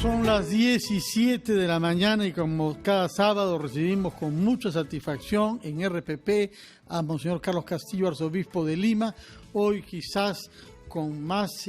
Son las 10:07 de la mañana y como cada sábado recibimos con mucha satisfacción en RPP a Monseñor Carlos Castillo, arzobispo de Lima. Hoy quizás con más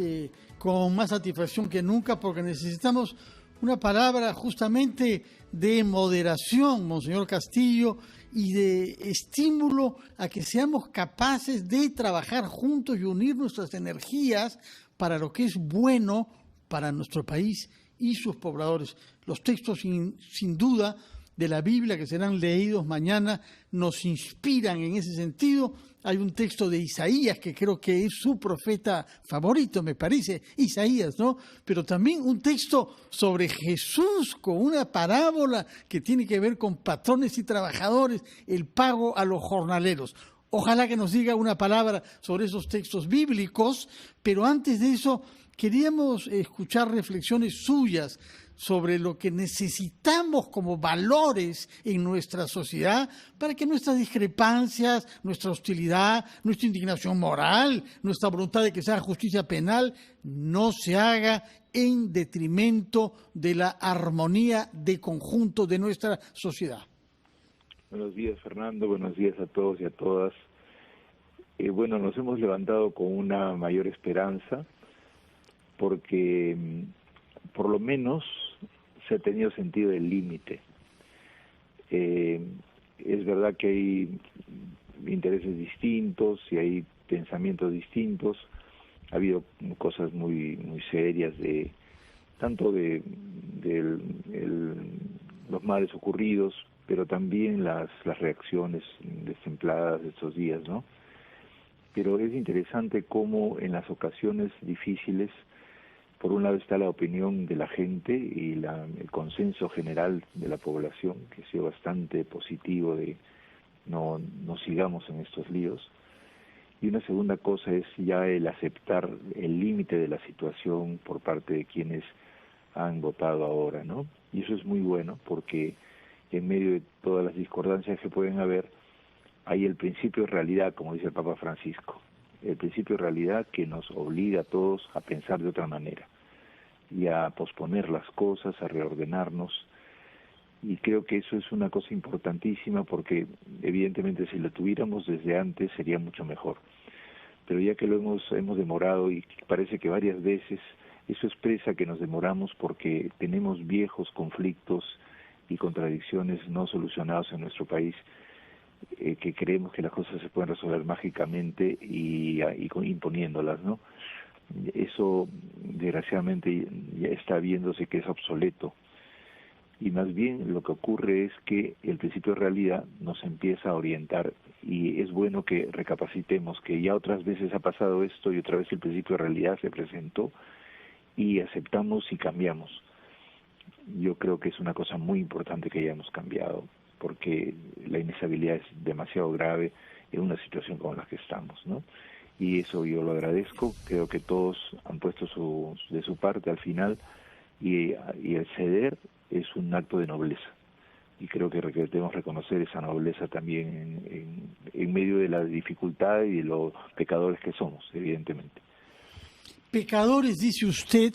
satisfacción que nunca, porque necesitamos una palabra justamente de moderación, Monseñor Castillo, y de estímulo a que seamos capaces de trabajar juntos y unir nuestras energías para lo que es bueno para nuestro país y sus pobladores. Los textos sin duda de la Biblia que serán leídos mañana nos inspiran en ese sentido. Hay un texto de Isaías que creo que es su profeta favorito, me parece, Isaías, ¿no? Pero también un texto sobre Jesús con una parábola que tiene que ver con patrones y trabajadores, el pago a los jornaleros. Ojalá que nos diga una palabra sobre esos textos bíblicos, pero antes de eso queríamos escuchar reflexiones suyas sobre lo que necesitamos como valores en nuestra sociedad para que nuestras discrepancias, nuestra hostilidad, nuestra indignación moral, nuestra voluntad de que se haga justicia penal, no se haga en detrimento de la armonía de conjunto de nuestra sociedad. Buenos días, Fernando. Buenos días a todos y a todas. Bueno, nos hemos levantado con una mayor esperanza porque por lo menos se ha tenido sentido del límite. Es verdad que hay intereses distintos y hay pensamientos distintos. Ha habido cosas muy serias tanto de los males ocurridos, pero también las reacciones destempladas de estos días, ¿no? Pero es interesante cómo en las ocasiones difíciles, por un lado está la opinión de la gente y el consenso general de la población, que ha sido bastante positivo de no sigamos en estos líos. Y una segunda cosa es ya el aceptar el límite de la situación por parte de quienes han votado ahora, ¿no? Y eso es muy bueno porque en medio de todas las discordancias que pueden haber, hay el principio de realidad, como dice el Papa Francisco, el principio de realidad que nos obliga a todos a pensar de otra manera y a posponer las cosas, a reordenarnos. Y creo que eso es una cosa importantísima porque evidentemente si lo tuviéramos desde antes sería mucho mejor. Pero ya que lo hemos demorado y parece que varias veces, eso expresa que nos demoramos porque tenemos viejos conflictos y contradicciones no solucionados en nuestro país, que creemos que las cosas se pueden resolver mágicamente y imponiéndolas, ¿no? Eso desgraciadamente ya está viéndose que es obsoleto. Y más bien lo que ocurre es que el principio de realidad nos empieza a orientar y es bueno que recapacitemos que ya otras veces ha pasado esto y otra vez el principio de realidad se presentó y aceptamos y cambiamos. Yo creo que es una cosa muy importante que hayamos cambiado porque la inestabilidad es demasiado grave en una situación como la que estamos, ¿no? Y eso yo lo agradezco, creo que todos han puesto de su parte al final y el ceder es un acto de nobleza y creo que debemos reconocer esa nobleza también en medio de la dificultad y de los pecadores que somos, evidentemente. Pecadores, dice usted,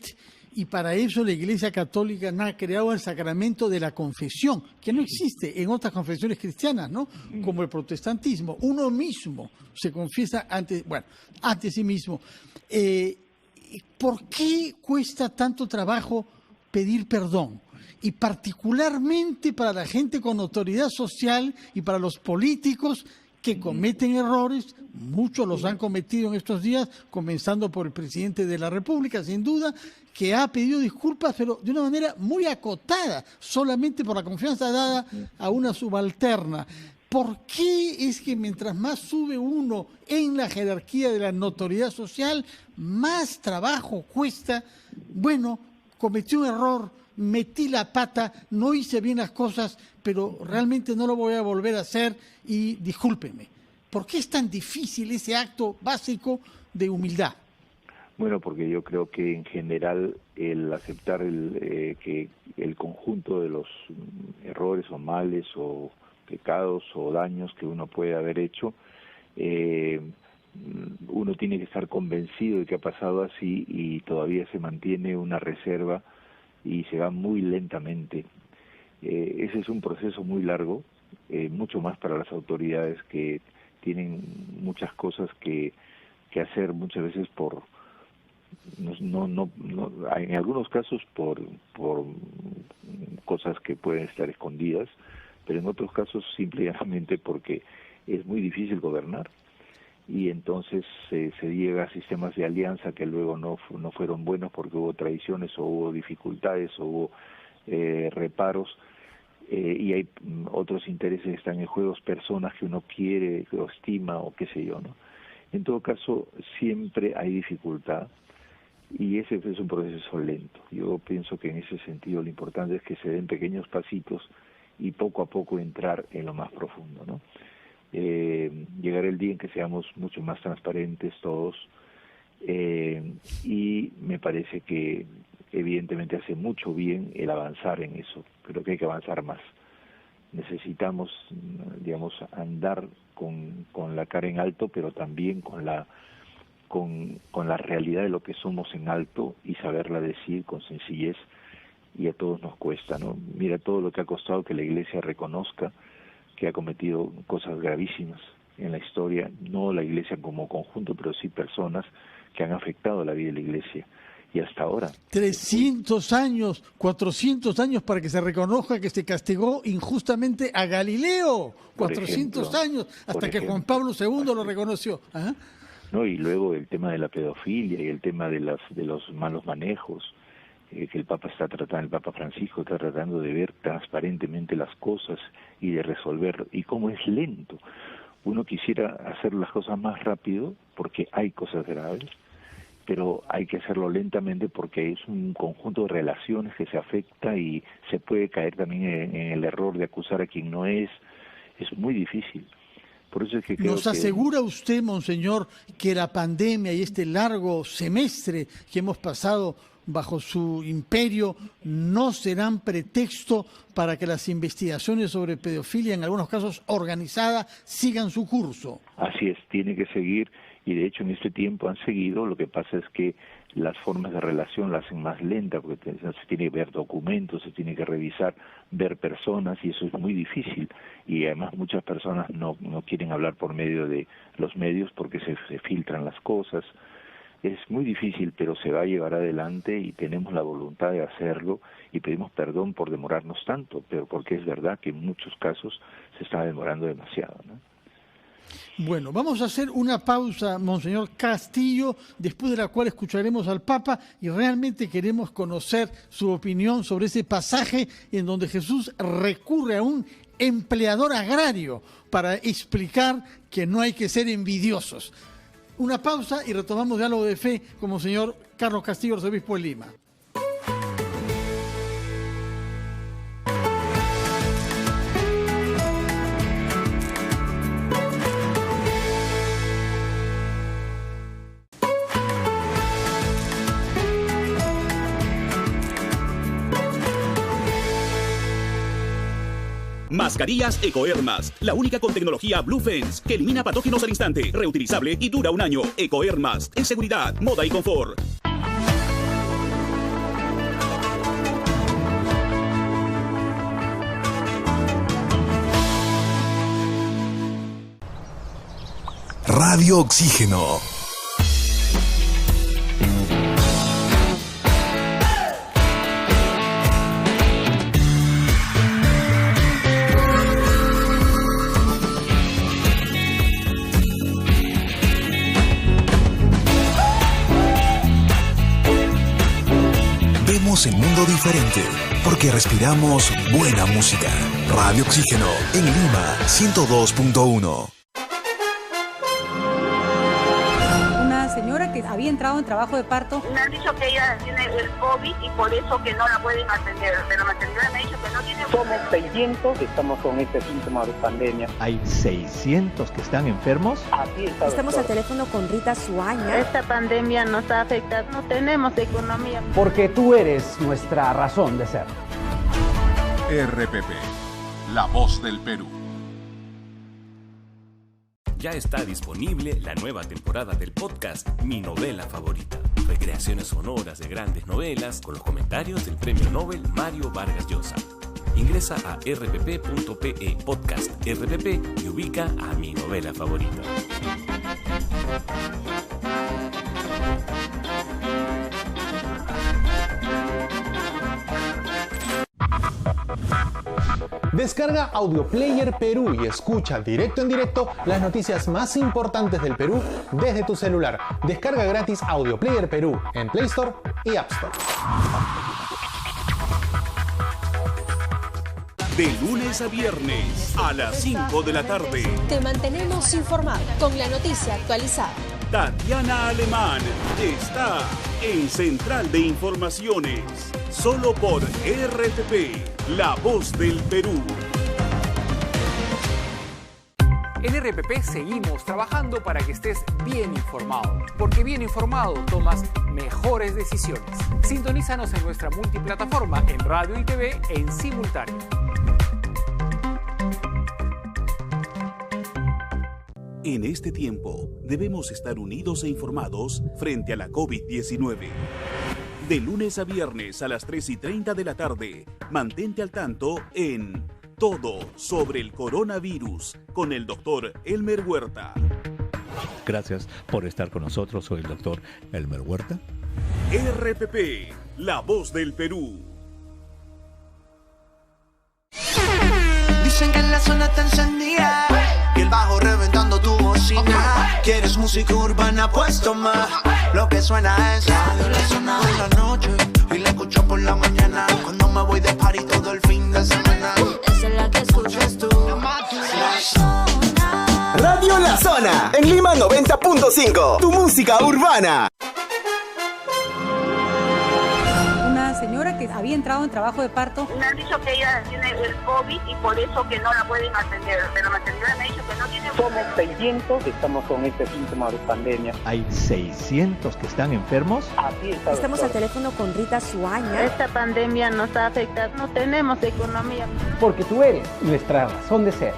y para eso la Iglesia Católica ha creado el sacramento de la confesión, que no existe en otras confesiones cristianas, ¿no? Como el protestantismo. Uno mismo se confiesa ante sí mismo. ¿Por qué cuesta tanto trabajo pedir perdón? Y particularmente para la gente con autoridad social y para los políticos que cometen errores, muchos los han cometido en estos días, comenzando por el presidente de la República, sin duda, que ha pedido disculpas, pero de una manera muy acotada, solamente por la confianza dada a una subalterna. ¿Por qué es que mientras más sube uno en la jerarquía de la notoriedad social, más trabajo cuesta? Bueno, cometí un error, metí la pata, no hice bien las cosas, pero realmente no lo voy a volver a hacer y discúlpenme. ¿Por qué es tan difícil ese acto básico de humildad? Bueno, porque yo creo que en general el aceptar que el conjunto de los errores o males o pecados o daños que uno puede haber hecho, uno tiene que estar convencido de que ha pasado así y todavía se mantiene una reserva y se va muy lentamente. Ese es un proceso muy largo, mucho más para las autoridades que tienen muchas cosas que hacer muchas veces en algunos casos por cosas que pueden estar escondidas, pero en otros casos simplemente porque es muy difícil gobernar, y entonces se llega a sistemas de alianza que luego no fueron buenos porque hubo traiciones o hubo dificultades o hubo reparos, y hay otros intereses que están en juego, personas que uno quiere o estima o qué sé yo, ¿no? En todo caso, siempre hay dificultad, y ese es un proceso lento. Yo pienso que en ese sentido lo importante es que se den pequeños pasitos y poco a poco entrar en lo más profundo, ¿no? Llegará el día en que seamos mucho más transparentes todos, y me parece que evidentemente hace mucho bien el avanzar en eso. Creo que hay que avanzar más. Necesitamos, digamos, andar con la cara en alto, pero también con la realidad de lo que somos en alto y saberla decir con sencillez, y a todos nos cuesta, ¿no? Mira todo lo que ha costado que la Iglesia reconozca que ha cometido cosas gravísimas en la historia, no la Iglesia como conjunto, pero sí personas que han afectado la vida de la Iglesia. Y hasta ahora 300 años, 400 años para que se reconozca que se castigó injustamente a Galileo. 400 años, hasta que Juan Pablo II lo reconoció. ¿Ah? No, y luego el tema de la pedofilia y el tema de los malos manejos, que el Papa Francisco está tratando de ver transparentemente las cosas y de resolver, y cómo es lento. Uno quisiera hacer las cosas más rápido porque hay cosas graves, pero hay que hacerlo lentamente porque es un conjunto de relaciones que se afecta y se puede caer también en el error de acusar a quien no es. Es muy difícil. Por eso es que creo ¿Nos asegura usted, monseñor, que la pandemia y este largo semestre que hemos pasado bajo su imperio no serán pretexto para que las investigaciones sobre pedofilia, en algunos casos organizada, sigan su curso? Así es, tiene que seguir, y de hecho en este tiempo han seguido. Lo que pasa es que las formas de relación la hacen más lenta, porque se tiene que ver documentos, se tiene que revisar, ver personas, y eso es muy difícil. Y además muchas personas no quieren hablar por medio de los medios porque se filtran las cosas. Es muy difícil, pero se va a llevar adelante y tenemos la voluntad de hacerlo, y pedimos perdón por demorarnos tanto, pero porque es verdad que en muchos casos se está demorando demasiado, ¿no? Bueno, vamos a hacer una pausa, monseñor Castillo, después de la cual escucharemos al Papa, y realmente queremos conocer su opinión sobre ese pasaje en donde Jesús recurre a un empleador agrario para explicar que no hay que ser envidiosos. Una pausa y retomamos Diálogo de Fe con monseñor Carlos Castillo, arzobispo de Lima. Mascarillas Ecohermas, la única con tecnología Blue Fence que elimina patógenos al instante, reutilizable y dura un año. Ecohermas, en seguridad, moda y confort. Radio Oxígeno. El mundo diferente, porque respiramos buena música. Radio Oxígeno, en Lima, 102.1. Una señora que había entrado en trabajo de parto. Me han dicho que ella tiene el COVID y por eso que no la pueden atender. De la maternidad me han dicho que no tiene... Somos 600 que estamos con este síntoma de pandemia. Hay 600 que están enfermos. Así está. Estamos al teléfono con Rita Suaña. Esta pandemia nos ha afectado, no tenemos economía. Porque tú eres nuestra razón de ser. RPP, la voz del Perú. ya está disponible la nueva temporada del podcast Mi Novela Favorita. Recreaciones sonoras de grandes novelas con los comentarios del Premio Nobel Mario Vargas Llosa. Ingresa a rpp.pe podcast RPP y ubica a Mi Novela Favorita. Descarga Audio Player Perú y escucha directo en directo las noticias más importantes del Perú desde tu celular. Descarga gratis Audio Player Perú en Play Store y App Store. De lunes a viernes a las 5 de la tarde. Te mantenemos informado con la noticia actualizada. Tatiana Alemán está en Central de Informaciones, solo por RPP, La Voz del Perú. En RPP seguimos trabajando para que estés bien informado, porque bien informado tomas mejores decisiones. Sintonízanos en nuestra multiplataforma en radio y TV en simultáneo. En este tiempo, debemos estar unidos e informados frente a la COVID-19. De lunes a viernes a las 3:30 de la tarde, mantente al tanto en Todo sobre el Coronavirus con el doctor Elmer Huerta. Gracias por estar con nosotros. Soy el doctor Elmer Huerta. RPP, La Voz del Perú. Dicen que en la zona está encendida y el bajo reventando tu bocina. ¿Quieres música urbana? Pues toma. Lo que suena es Radio La Zona de la noche y la escucho por la mañana. Cuando me voy de party todo el fin de semana. Esa es la que escuchas tú. La Zona. Radio La Zona en Lima 90.5. Tu música urbana. Señora que había entrado en trabajo de parto. Me han dicho que ella tiene el COVID y por eso que no la pueden atender. De la maternidad me ha dicho que no tiene... Somos 600 que estamos con este síntoma de pandemia. ¿Hay 600 que están enfermos? Así es. Estamos al teléfono con Rita Suaña. Esta pandemia nos afecta, no tenemos economía. Porque tú eres nuestra razón de ser.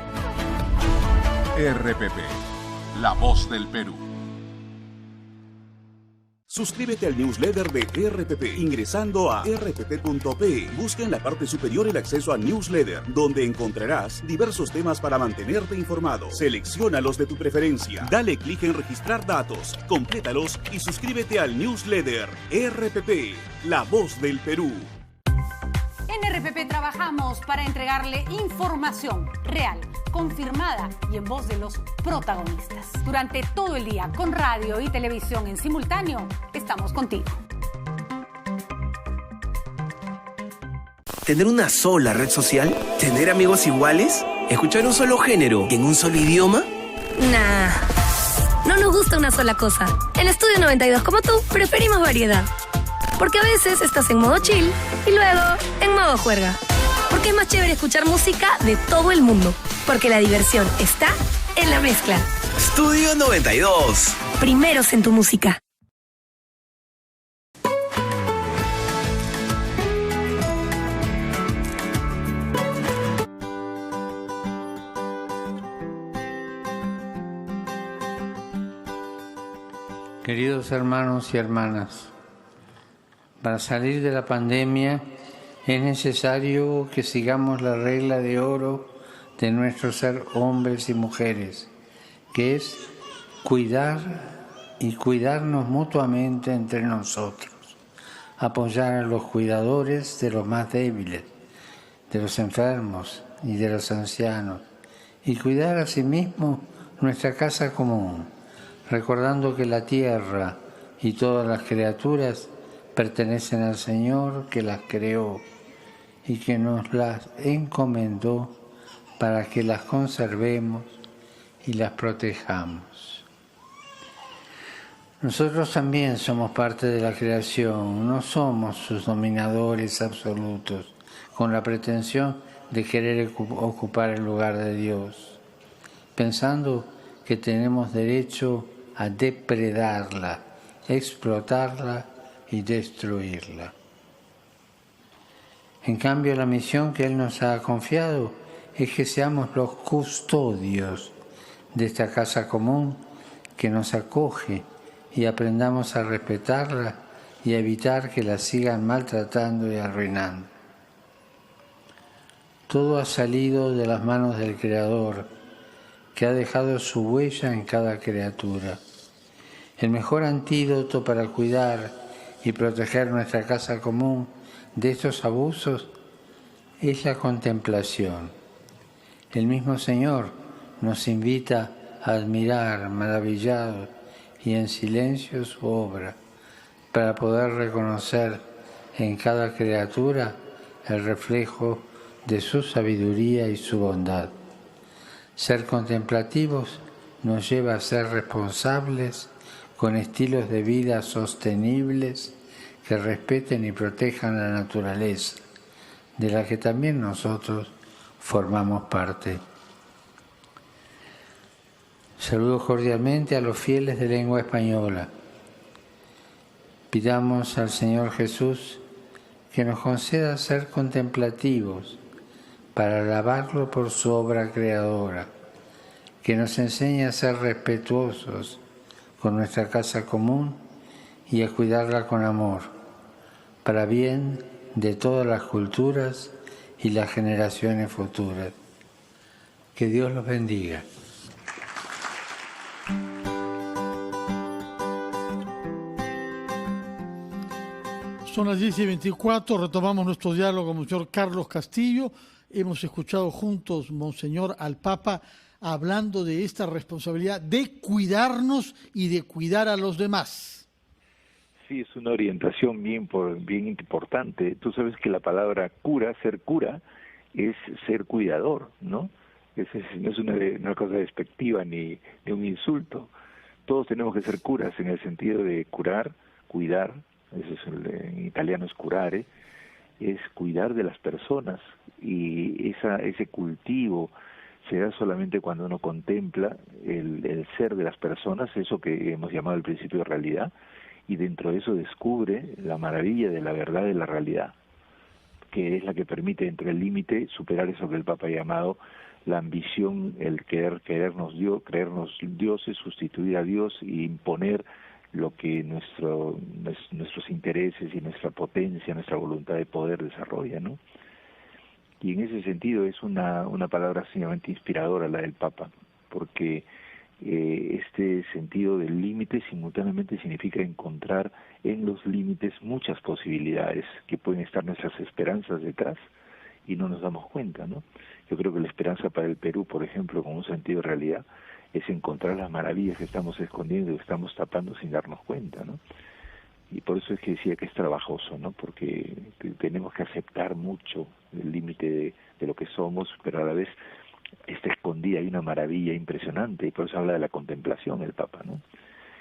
RPP, La Voz del Perú. Suscríbete al newsletter de RPP ingresando a rpp.pe. Busca en la parte superior el acceso a newsletter, donde encontrarás diversos temas para mantenerte informado. Selecciona los de tu preferencia. Dale clic en registrar datos, complétalos y suscríbete al newsletter RPP, La Voz del Perú. En RPP trabajamos para entregarle información real, confirmada y en voz de los protagonistas. Durante todo el día, con radio y televisión en simultáneo, estamos contigo. ¿Tener una sola red social? ¿Tener amigos iguales? ¿Escuchar un solo género en un solo idioma? Nah, no nos gusta una sola cosa. En Estudio 92, como tú, preferimos variedad. Porque a veces estás en modo chill y luego en modo juerga. Porque es más chévere escuchar música de todo el mundo. Porque la diversión está en la mezcla. Estudio 92. Primeros en tu música. Queridos hermanos y hermanas, para salir de la pandemia es necesario que sigamos la regla de oro de nuestro ser hombres y mujeres, que es cuidar y cuidarnos mutuamente entre nosotros, apoyar a los cuidadores de los más débiles, de los enfermos y de los ancianos, y cuidar asimismo nuestra casa común, recordando que la tierra y todas las criaturas pertenecen al Señor que las creó y que nos las encomendó para que las conservemos y las protejamos. Nosotros también somos parte de la creación, no somos sus dominadores absolutos, con la pretensión de querer ocupar el lugar de Dios, pensando que tenemos derecho a depredarla, explotarla y destruirla. En cambio, la misión que Él nos ha confiado es que seamos los custodios de esta casa común que nos acoge y aprendamos a respetarla y a evitar que la sigan maltratando y arruinando. Todo ha salido de las manos del Creador, que ha dejado su huella en cada criatura. El mejor antídoto para cuidar y proteger nuestra casa común de estos abusos es la contemplación. El mismo Señor nos invita a admirar maravillados y en silencio su obra, para poder reconocer en cada criatura el reflejo de su sabiduría y su bondad. Ser contemplativos nos lleva a ser responsables con estilos de vida sostenibles que respeten y protejan la naturaleza, de la que también nosotros formamos parte. Saludo cordialmente a los fieles de lengua española. Pidamos al Señor Jesús que nos conceda ser contemplativos para alabarlo por su obra creadora, que nos enseñe a ser respetuosos con nuestra casa común y a cuidarla con amor, para bien de todas las culturas y las generaciones futuras. Que Dios los bendiga. Son las 10:24, retomamos nuestro diálogo con Monseñor Carlos Castillo. Hemos escuchado juntos, Monseñor, al Papa hablando de esta responsabilidad de cuidarnos y de cuidar a los demás. Sí, es una orientación bien importante. Tú sabes que la palabra cura, ser cura, es ser cuidador, ¿no? No es una cosa despectiva ni un insulto. Todos tenemos que ser curas en el sentido de curar, cuidar. Eso es en italiano es curare, es cuidar de las personas, y ese cultivo se da solamente cuando uno contempla el ser de las personas, eso que hemos llamado el principio de realidad, y dentro de eso descubre la maravilla de la verdad de la realidad, que es la que permite, entre el límite, superar eso que el Papa ha llamado la ambición, el creernos dioses, sustituir a Dios y imponer lo que nuestros intereses y nuestra potencia, nuestra voluntad de poder desarrolla, ¿no? Y en ese sentido es una palabra sumamente inspiradora la del Papa, porque este sentido del límite simultáneamente significa encontrar en los límites muchas posibilidades que pueden estar nuestras esperanzas detrás y no nos damos cuenta, ¿no? Yo creo que la esperanza para el Perú, por ejemplo, con un sentido de realidad, es encontrar las maravillas que estamos escondiendo y que estamos tapando sin darnos cuenta, ¿no? Y por eso es que decía que es trabajoso, ¿no? Porque tenemos que aceptar mucho el límite de lo que somos, pero a la vez está escondida, hay una maravilla impresionante, y por eso habla de la contemplación el Papa, ¿no?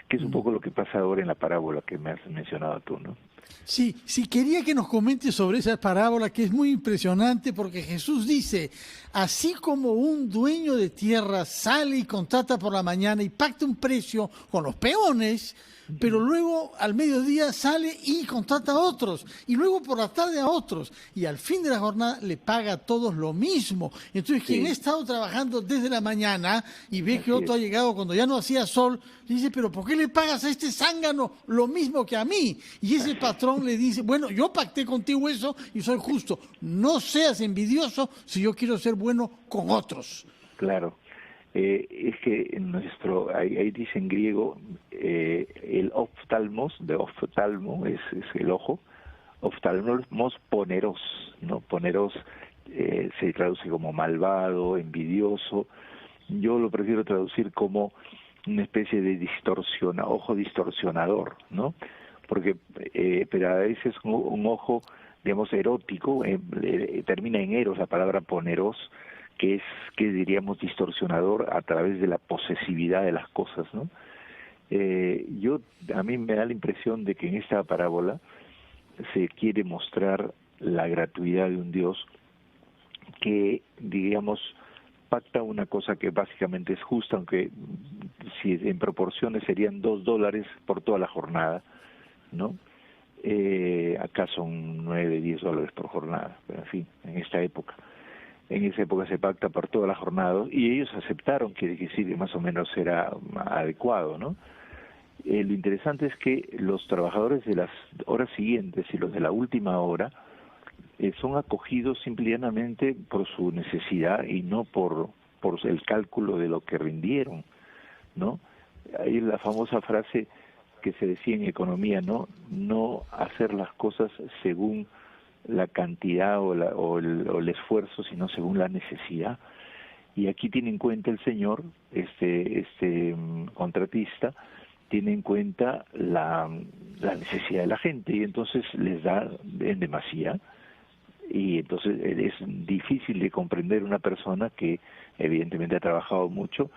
Que es un poco lo que pasa ahora en la parábola que me has mencionado tú, ¿no? Sí, quería que nos comentes sobre esa parábola, que es muy impresionante, porque Jesús dice, así como un dueño de tierra sale y contrata por la mañana y pacta un precio con los peones, pero luego al mediodía sale y contrata a otros, y luego por la tarde a otros, y al fin de la jornada le paga a todos lo mismo. Entonces quien ha estado trabajando desde la mañana y ve que otro ha llegado cuando ya no hacía sol, le dice, pero ¿por qué le pagas a este zángano lo mismo que a mí? Y ese patrón le dice, bueno, yo pacté contigo eso y soy justo, no seas envidioso si yo quiero ser bueno con otros. Claro. Es que ahí dice en griego, el oftalmos, de oftalmo es el ojo, oftalmos poneros, ¿no? Poneros se traduce como malvado, envidioso. Yo lo prefiero traducir como una especie de ojo distorsionador, ¿no? Porque pero a veces un ojo, digamos, erótico, termina en eros, la palabra poneros, que diríamos distorsionador a través de la posesividad de las cosas, ¿no? A mí me da la impresión de que en esta parábola se quiere mostrar la gratuidad de un Dios que, digamos, pacta una cosa que básicamente es justa, aunque si en proporciones serían $2 por toda la jornada, ¿no? Acá son $9, $10 por jornada, pero en fin, en esta época. En esa época se pacta por todas las jornadas y ellos aceptaron que sí, más o menos era adecuado, ¿no? Lo interesante es que los trabajadores de las horas siguientes y los de la última hora son acogidos simplemente por su necesidad y no por el cálculo de lo que rindieron, ¿no? Hay la famosa frase que se decía en economía, no hacer las cosas según la cantidad o el esfuerzo, sino según la necesidad. Y aquí tiene en cuenta el señor, este contratista, tiene en cuenta la necesidad de la gente y entonces les da en demasía. Y entonces es difícil de comprender una persona que evidentemente ha trabajado mucho,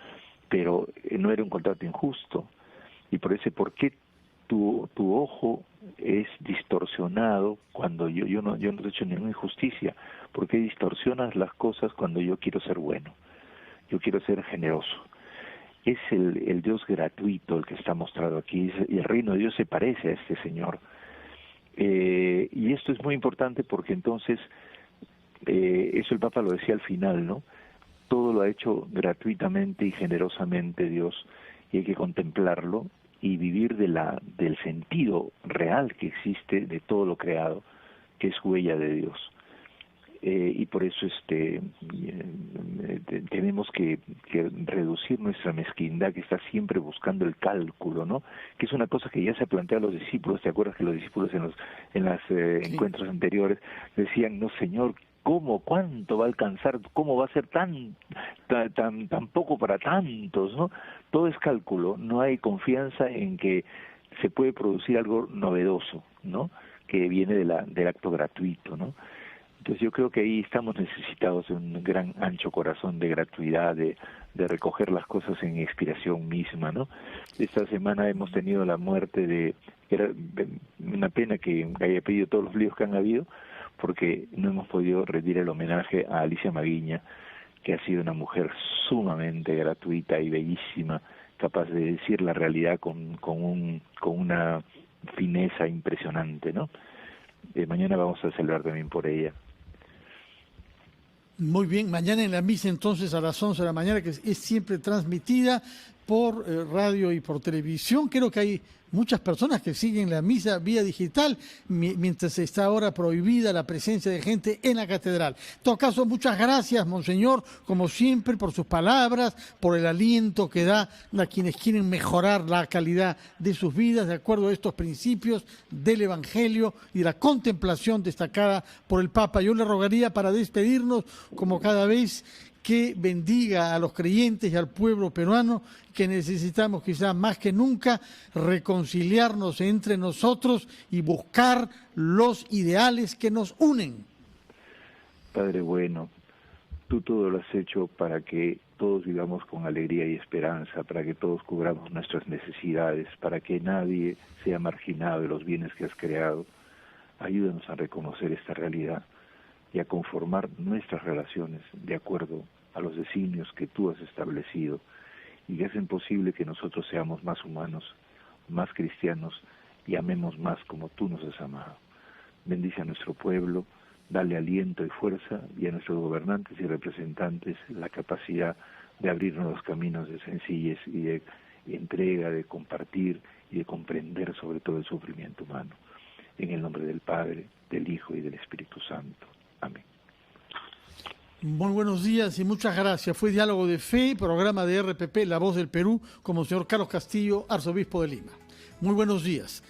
pero no era un contrato injusto. Y por eso, ¿por qué tu ojo es distorsionado cuando yo no he hecho ninguna injusticia? ¿Por qué distorsionas las cosas cuando yo quiero ser bueno? Yo quiero ser generoso. Es el Dios gratuito el que está mostrado aquí, y el reino de Dios se parece a este Señor. Y esto es muy importante porque entonces, eso el Papa lo decía al final, ¿no? Todo lo ha hecho gratuitamente y generosamente Dios, y hay que contemplarlo y vivir del sentido real que existe de todo lo creado, que es huella de Dios. Y por eso tenemos que reducir nuestra mezquindad, que está siempre buscando el cálculo, ¿no? Que es una cosa que ya se plantea a los discípulos. ¿Te acuerdas que los discípulos en los encuentros anteriores decían, no, Señor, ¿cómo? ¿Cuánto va a alcanzar? ¿Cómo va a ser tan poco para tantos? ¿No? Todo es cálculo. No hay confianza en que se puede producir algo novedoso, ¿no? Que viene del acto gratuito, ¿no? Entonces yo creo que ahí estamos necesitados de un gran ancho corazón de gratuidad, de recoger las cosas en inspiración misma, ¿no? Esta semana hemos tenido la muerte era una pena que haya pedido todos los líos que han habido, porque no hemos podido rendir el homenaje a Alicia Maguiña, que ha sido una mujer sumamente gratuita y bellísima, capaz de decir la realidad con una fineza impresionante, ¿no? Mañana vamos a celebrar también por ella. Muy bien, mañana en la misa entonces a las 11 de la mañana, que es siempre transmitida por radio y por televisión. Creo que hay muchas personas que siguen la misa vía digital, mientras está ahora prohibida la presencia de gente en la catedral. En todo caso, muchas gracias, Monseñor, como siempre, por sus palabras, por el aliento que da a quienes quieren mejorar la calidad de sus vidas, de acuerdo a estos principios del Evangelio y de la contemplación destacada por el Papa. Yo le rogaría, para despedirnos, como cada vez, que bendiga a los creyentes y al pueblo peruano, que necesitamos quizás más que nunca reconciliarnos entre nosotros y buscar los ideales que nos unen. Padre bueno, tú todo lo has hecho para que todos vivamos con alegría y esperanza, para que todos cubramos nuestras necesidades, para que nadie sea marginado de los bienes que has creado. Ayúdanos a reconocer esta realidad y a conformar nuestras relaciones de acuerdo a los designios que tú has establecido y que hacen posible que nosotros seamos más humanos, más cristianos y amemos más como tú nos has amado. Bendice a nuestro pueblo, dale aliento y fuerza, y a nuestros gobernantes y representantes la capacidad de abrir nuevos caminos de sencillez y de entrega, de compartir y de comprender sobre todo el sufrimiento humano. En el nombre del Padre, del Hijo y del Espíritu Santo. Amén. Muy buenos días y muchas gracias. Fue Diálogo de Fe, programa de RPP, La Voz del Perú, con Monseñor Carlos Castillo, arzobispo de Lima. Muy buenos días.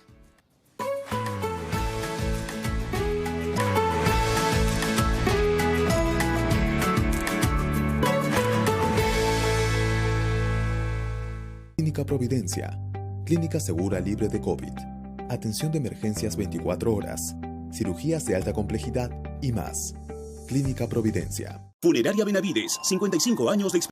Clínica Providencia, clínica segura libre de COVID, atención de emergencias 24 horas, cirugías de alta complejidad y más. Clínica Providencia. Funeraria Benavides, 55 años de experiencia.